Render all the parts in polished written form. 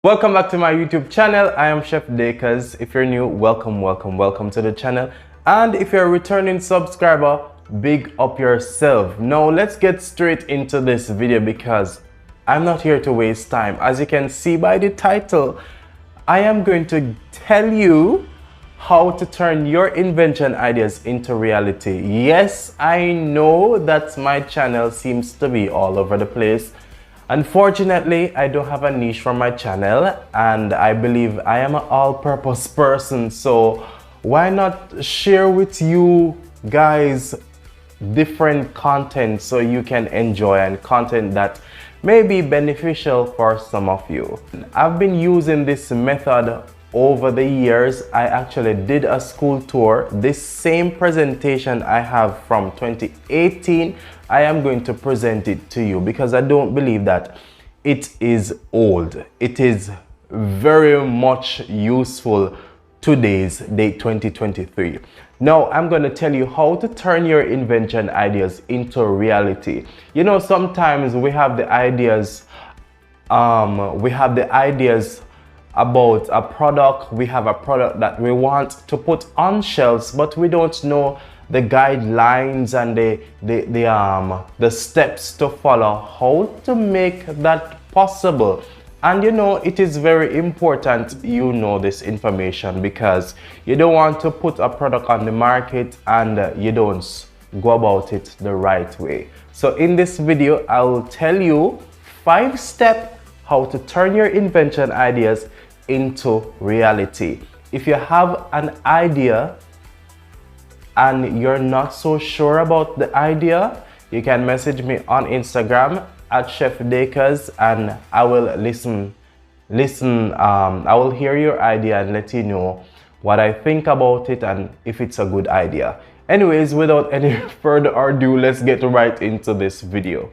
Welcome back to my YouTube channel. I am Chef IDEAIS. If you're new, welcome to the channel. And if you're a returning subscriber, big up yourself. Now let's get straight into this video because I'm not here to waste time. As you can see by the title, I am going to tell you how to turn your invention ideas into reality. Yes, I know that my channel seems to be all over the place. Unfortunately, I don't have a niche for my channel, and I believe I am an all-purpose person, so why not share with you guys different content so you can enjoy, and content that may be beneficial for some of you. I've been using this method over the years. I actually did a school tour. This same presentation I have from 2018, I am going to present it to you because I don't believe that it is old. It is very much useful today's date, 2023. Now I'm going to tell you how to turn your invention ideas into reality. You know, sometimes we have the ideas about a product. We have a product that we want to put on shelves, but we don't know the guidelines and the steps to follow, how to make that possible. And you know, it is very important you know this information because you don't want to put a product on the market and you don't go about it the right way. So in this video, I will tell you 5 steps how to turn your invention ideas into reality. If you have an idea and you're not so sure about the idea, you can message me on Instagram at Chef IDEAIS and I will I will hear your idea and let you know what I think about it and if it's a good idea. Anyways, without any further ado, let's get right into this video.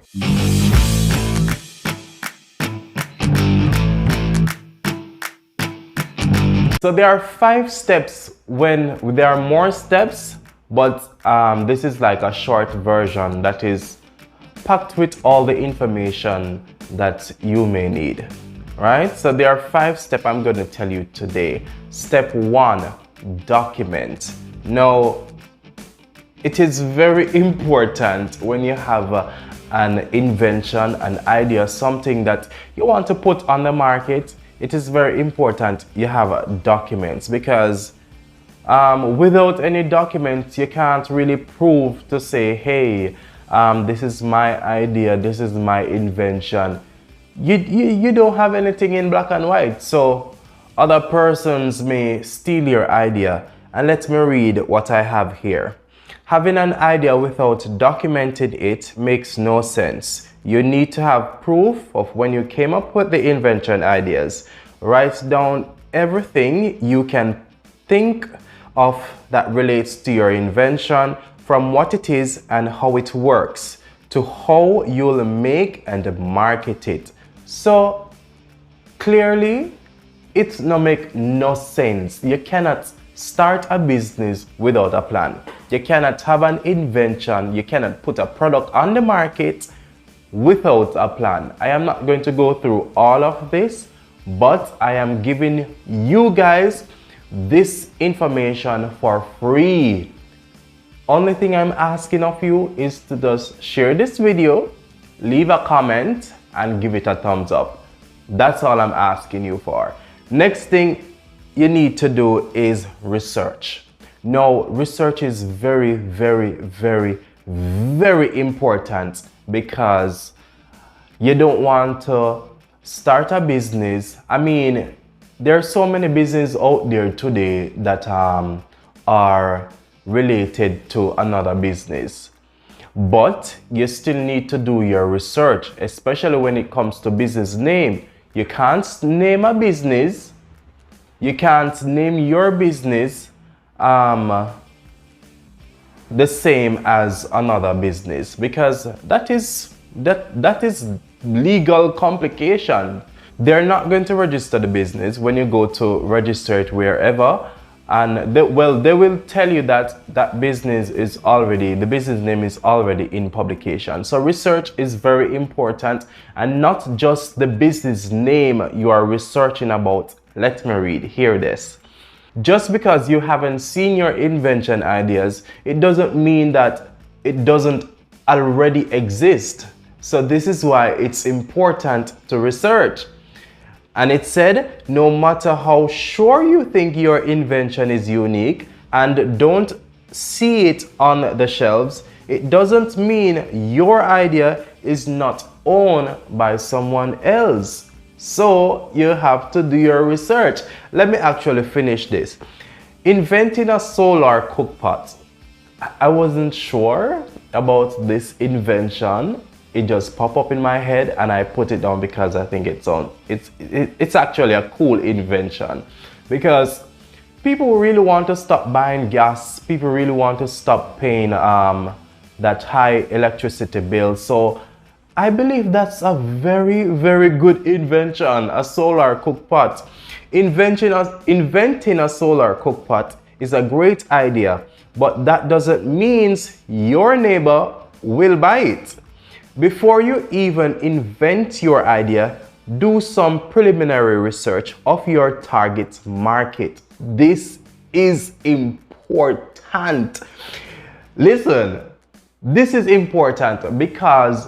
So there are 5 steps. When there are more steps, but this is like a short version that is packed with all the information that you may need, right? So there are 5 steps I'm going to tell you today. Step 1, document. Now, it is very important when you have an invention, an idea, something that you want to put on the market. It is very important you have documents because without any documents, you can't really prove to say, hey, this is my idea, this is my invention. You don't have anything in black and white, so other persons may steal your idea. And let me read what I have here. Having an idea without documenting it makes no sense. You need to have proof of when you came up with the invention ideas. Write down everything you can think of that relates to your invention, from what it is and how it works to how you'll make and market it. So clearly, it no make no sense. You cannot start a business without a plan. You cannot have an invention. You cannot put a product on the market without a plan. I am not going to go through all of this, but I am giving you guys this information for free. Only thing I'm asking of you is to just share this video, leave a comment, and give it a thumbs up. That's all I'm asking you for. Next thing you need to do is research. Now, research is very, very, very, very important because you don't want to start a business. I mean, there are so many businesses out there today that are related to another business, but you still need to do your research, especially when it comes to business name. You can't name a business, you can't name your business the same as another business because that is legal complication. They're not going to register the business when you go to register it wherever. And they will tell you that the business name is already in publication. So research is very important, and not just the business name you are researching about. Let me read, hear this. Just because you haven't seen your invention ideas, it doesn't mean that it doesn't already exist. So this is why it's important to research. And it said, no matter how sure you think your invention is unique and don't see it on the shelves, it doesn't mean your idea is not owned by someone else. So you have to do your research. Let me actually finish this. Inventing a solar cookpot. I wasn't sure about this invention. It just popped up in my head and I put it down because I think it's actually a cool invention, because people really want to stop buying gas. People really want to stop paying that high electricity bill. So I believe that's a very, very good invention, a solar cookpot. Inventing a solar cookpot is a great idea, but that doesn't mean your neighbor will buy it. Before you even invent your idea, do some preliminary research of your target market. This is important. Listen, this is important because,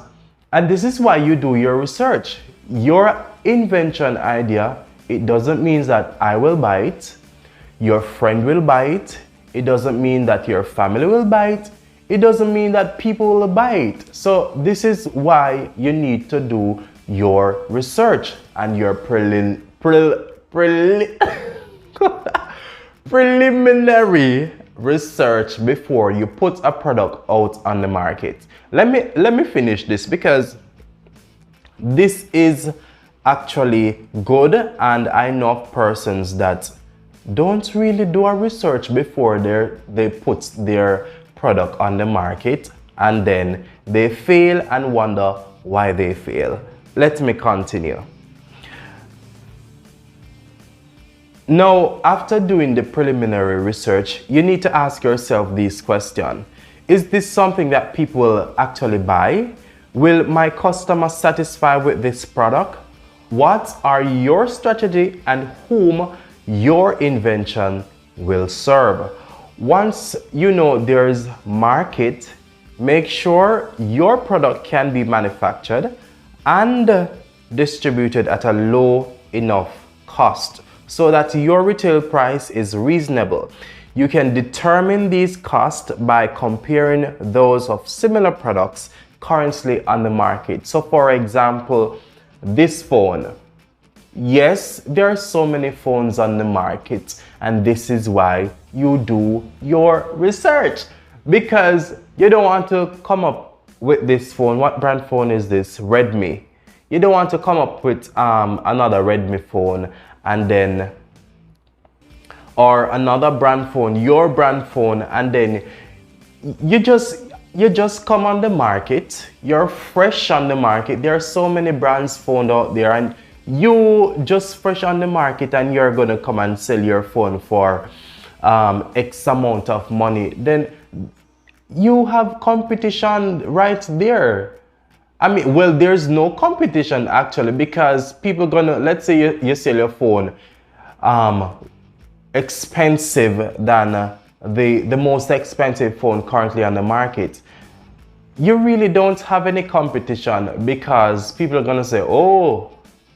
and this is why you do your research. Your invention idea, it doesn't mean that I will buy it, your friend will buy it, it doesn't mean that your family will buy it, it doesn't mean that people will buy it. So this is why you need to do your research and your preliminary research before you put a product out on the market. Let me finish this, because this is actually good, and I know persons that don't really do a research before they put their product on the market, and then they fail and wonder why they fail. Let me continue. Now, after doing the preliminary research, you need to ask yourself this question. Is this something that people will actually buy? Will my customers satisfy with this product? What are your strategy and whom your invention will serve? Once you know there's market, make sure your product can be manufactured and distributed at a low enough cost so that your retail price is reasonable. You can determine these costs by comparing those of similar products currently on the market. So for example, this phone. Yes, there are so many phones on the market, and this is why you do your research, because you don't want to come up with this phone. What brand phone is this? Redmi. You don't want to come up with another Redmi phone and then, or another brand phone, your brand phone, and then you just come on the market. You're fresh on the market. There are so many brands phone out there, and you just fresh on the market, and you're gonna come and sell your phone for X amount of money. Then you have competition right there. I mean, well, there's no competition actually, because people gonna, let's say you sell your phone expensive than the most expensive phone currently on the market. You really don't have any competition, because people are gonna say, oh,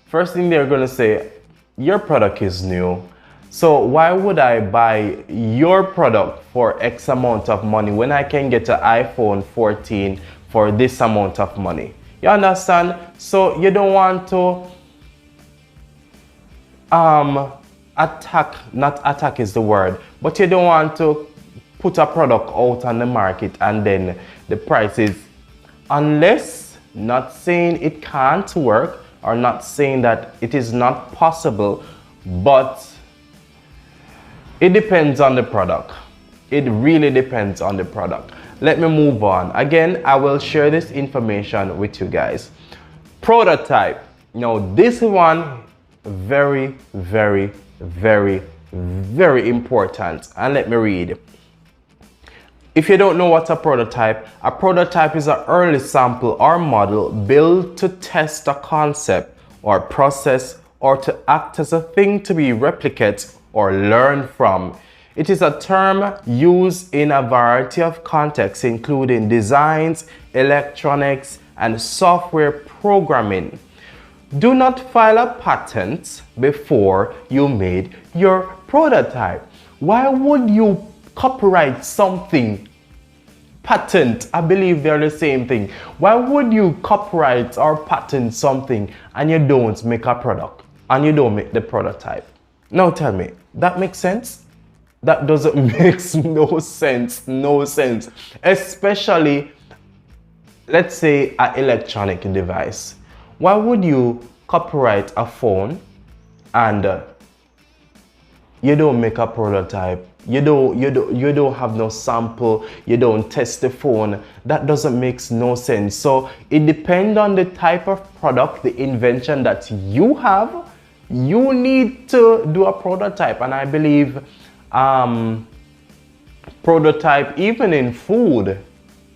first thing they're gonna say, your product is new. So why would I buy your product for X amount of money when I can get an iPhone 14 for this amount of money? You understand? So you don't want to attack, not attack is the word, but you don't want to put a product out on the market and then the price is, unless, not saying it can't work or not saying that it is not possible, but it depends on the product. It really depends on the product. Let me move on. Again, I will share this information with you guys. Prototype. Now, this one, very, very, very very important. And let me read. If you don't know what a prototype is an early sample or model built to test a concept or process or to act as a thing to be replicated or learned from. It is a term used in a variety of contexts, including designs, electronics, and software programming. Do not file a patent before you made your prototype. Why would you copyright something? Patent, I believe they're the same thing. Why would you copyright or patent something and you don't make a product and you don't make the prototype? Now tell me, that makes sense? That doesn't make no sense. Especially, let's say, an electronic device. Why would you copyright a phone and you don't make a prototype? You don't have no sample, you don't test the phone. That doesn't make no sense. So it depends on the type of product, the invention that you have. You need to do a prototype, and I believe prototype, even in food,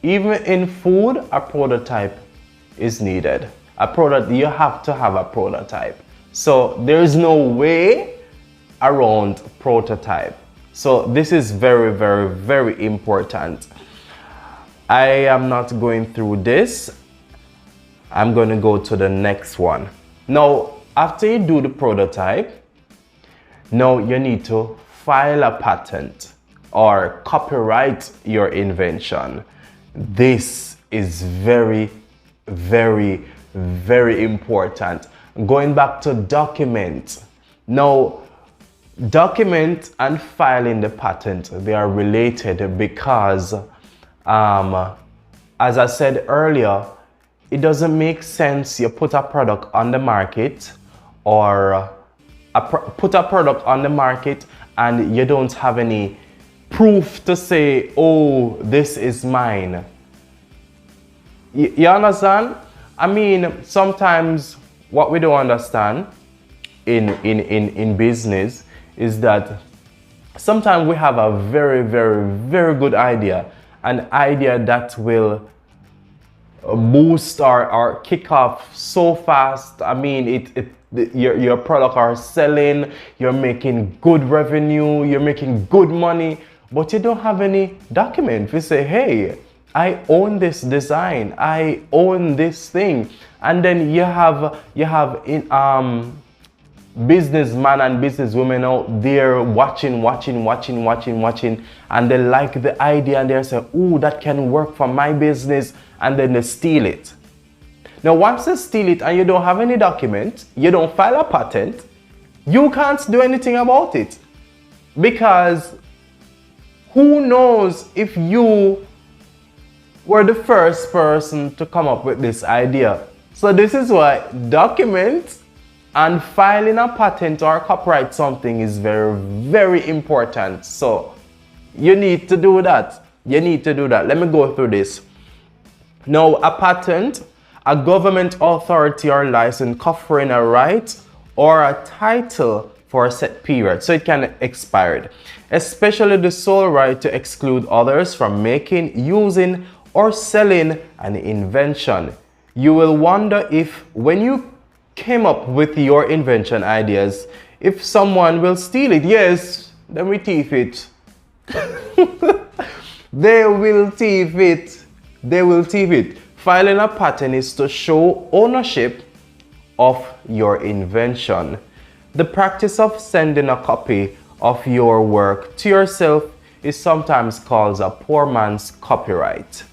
a prototype is needed. You have to have a prototype. So there is no way around prototype. So this is very, very, very important. I am not going through this. I'm going to go to the next one. Now, after you do the prototype, now you need to file a patent or copyright your invention. This is very, very, very important. Going back to document. Now, document and filing the patent, they are related because, as I said earlier, it doesn't make sense you put a product on the market or put a product on the market and you don't have any proof to say, oh, this is mine. You understand? I mean, sometimes what we don't understand in business is that sometimes we have a very, very, very good idea, an idea that will boost or kick off so fast. I mean, your product are selling, you're making good revenue, you're making good money, but you don't have any document. You say, hey, I own this design, I own this thing, and then you have businessmen and businesswomen out there watching, and they like the idea and they say, oh, that can work for my business, and then they steal it. Now, once they steal it and you don't have any document, you don't file a patent, you can't do anything about it. Because who knows if you were the first person to come up with this idea. So this is why document and filing a patent or copyright something is very, very important. So you need to do that. You need to do that. Let me go through this. Now, a patent, a government authority or license covering a right or a title for a set period, so it can expire, especially the sole right to exclude others from making, using, or selling an invention. You will wonder if, when you came up with your invention ideas, if someone will steal it. Yes, they will thief it. They will thief it. They will thief it. Filing a patent is to show ownership of your invention. The practice of sending a copy of your work to yourself is sometimes called a poor man's copyright.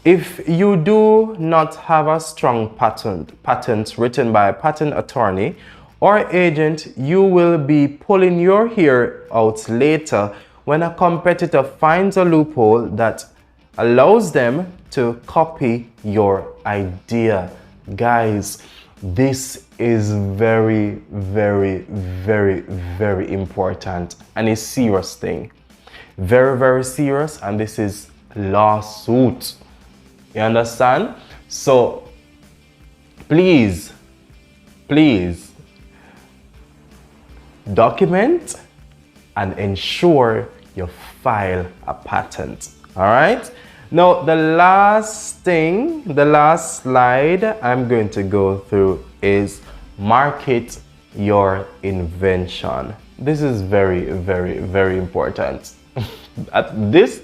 If you do not have a strong patent written by a patent attorney or agent, you will be pulling your hair out later when a competitor finds a loophole that allows them to copy your idea. Guys, this is very, very, very, very important and a serious thing. Very, very serious, and this is lawsuit. You understand? So please document, and ensure you file a patent. All right. Now, the last slide I'm going to go through is market your invention. This is very, very, very important. This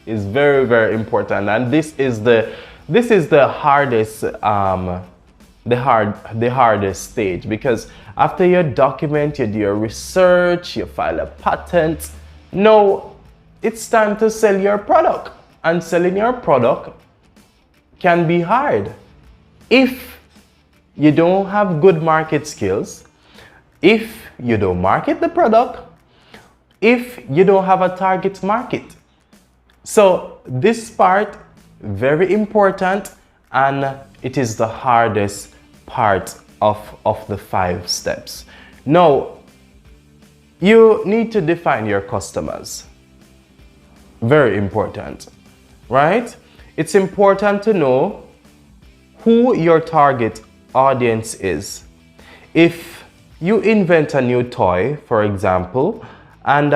is very, very important, and this is the hardest the hardest stage, because after you document, you do your research, you file a patent. Now it's time to sell your product, and selling your product can be hard if you don't have good market skills, if you don't market the product, if you don't have a target market. So this part, very important, and it is the hardest part of the 5 steps. Now, you need to define your customers. Very important, right? It's important to know who your target audience is. If you invent a new toy, for example, and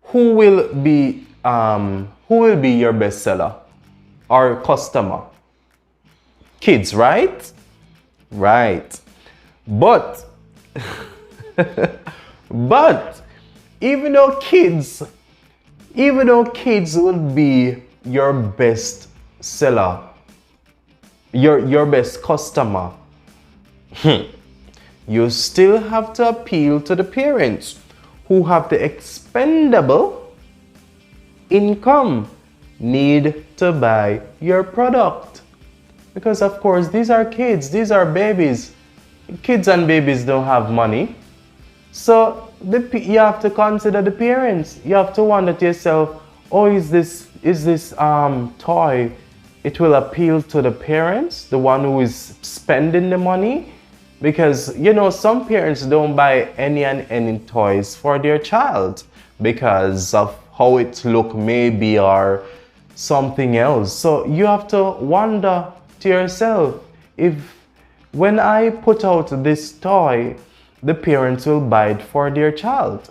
who will be your bestseller or customer? Kids, right? Right. But but even though kids will be your best seller, your best customer, you still have to appeal to the parents who have the expendable income need to buy your product. Because of course, these are kids, these are babies. Kids and babies don't have money. So you have to consider the parents. You have to wonder to yourself, oh, is this toy, it will appeal to the parents, the one who is spending the money? Because, you know, some parents don't buy any toys for their child because of how it look maybe, or something else. So you have to wonder to yourself, if when I put out this toy, the parents will buy it for their child.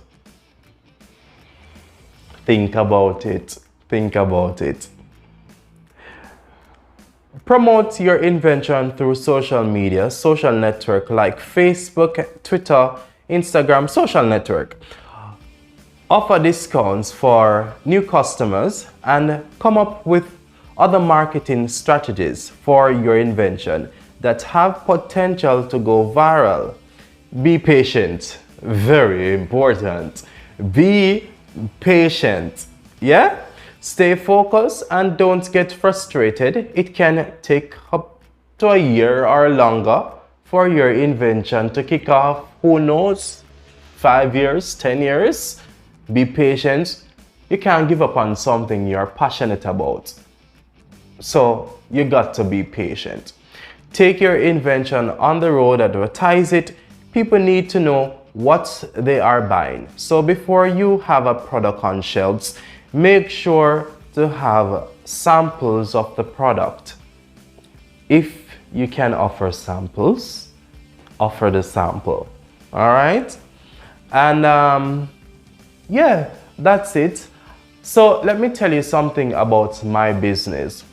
Think about it. Think about it. Promote your invention through social media, social network like Facebook, Twitter, Instagram, social network. Offer discounts for new customers and come up with other marketing strategies for your invention that have potential to go viral. Be patient. Very important. Be patient. Yeah? Stay focused and don't get frustrated. It can take up to a year or longer for your invention to kick off. Who knows? 5 years, 10 years. Be patient. You can't give up on something you're passionate about. So you got to be patient. Take your invention on the road, advertise it. People need to know what they are buying. So before you have a product on shelves, make sure to have samples of the product. If you can offer samples, offer the sample. All right? And yeah, that's it. So let me tell you something about my business.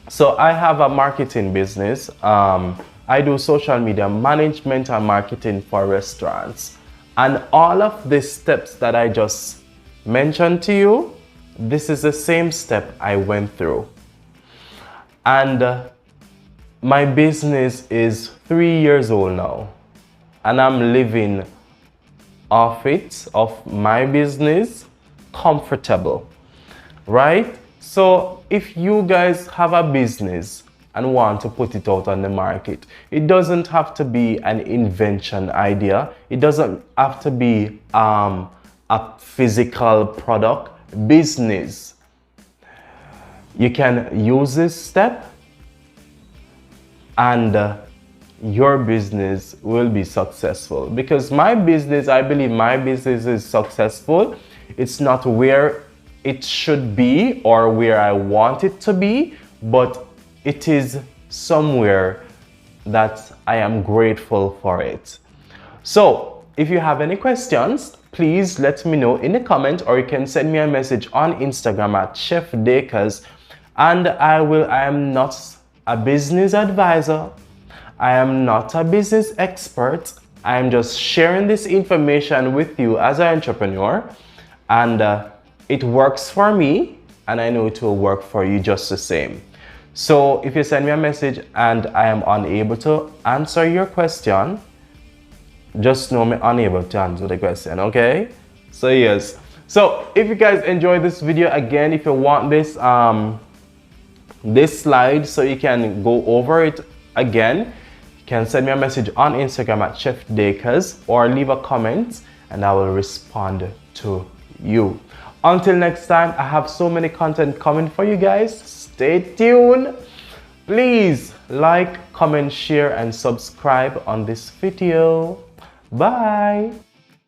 So I have a marketing business. I do social media management and marketing for restaurants. And all of these steps that I just mentioned to you, this is the same step I went through. And my business is 3 years old now. And I'm living off my business, comfortable, right? So if you guys have a business and want to put it out on the market, it doesn't have to be an invention idea. It doesn't have to be a physical product business. You can use this step and your business will be successful. Because my business, I believe my business is successful. It's not where it should be or where I want it to be, but it is somewhere that I am grateful for it. So if you have any questions, please let me know in the comment, or you can send me a message on Instagram at Chef Dakers. And I am not a business advisor. I am not a business expert. I am just sharing this information with you as an entrepreneur. And it works for me, and I know it will work for you just the same. So if you send me a message and I am unable to answer your question, just know I'm unable to answer the question, okay? So yes. So if you guys enjoyed this video, again, if you want this this slide so you can go over it again, you can send me a message on Instagram at Chef Dakers, or leave a comment and I will respond to you. Until next time, I have so many content coming for you guys. Stay tuned. Please like, comment, share, and subscribe on this video. Bye.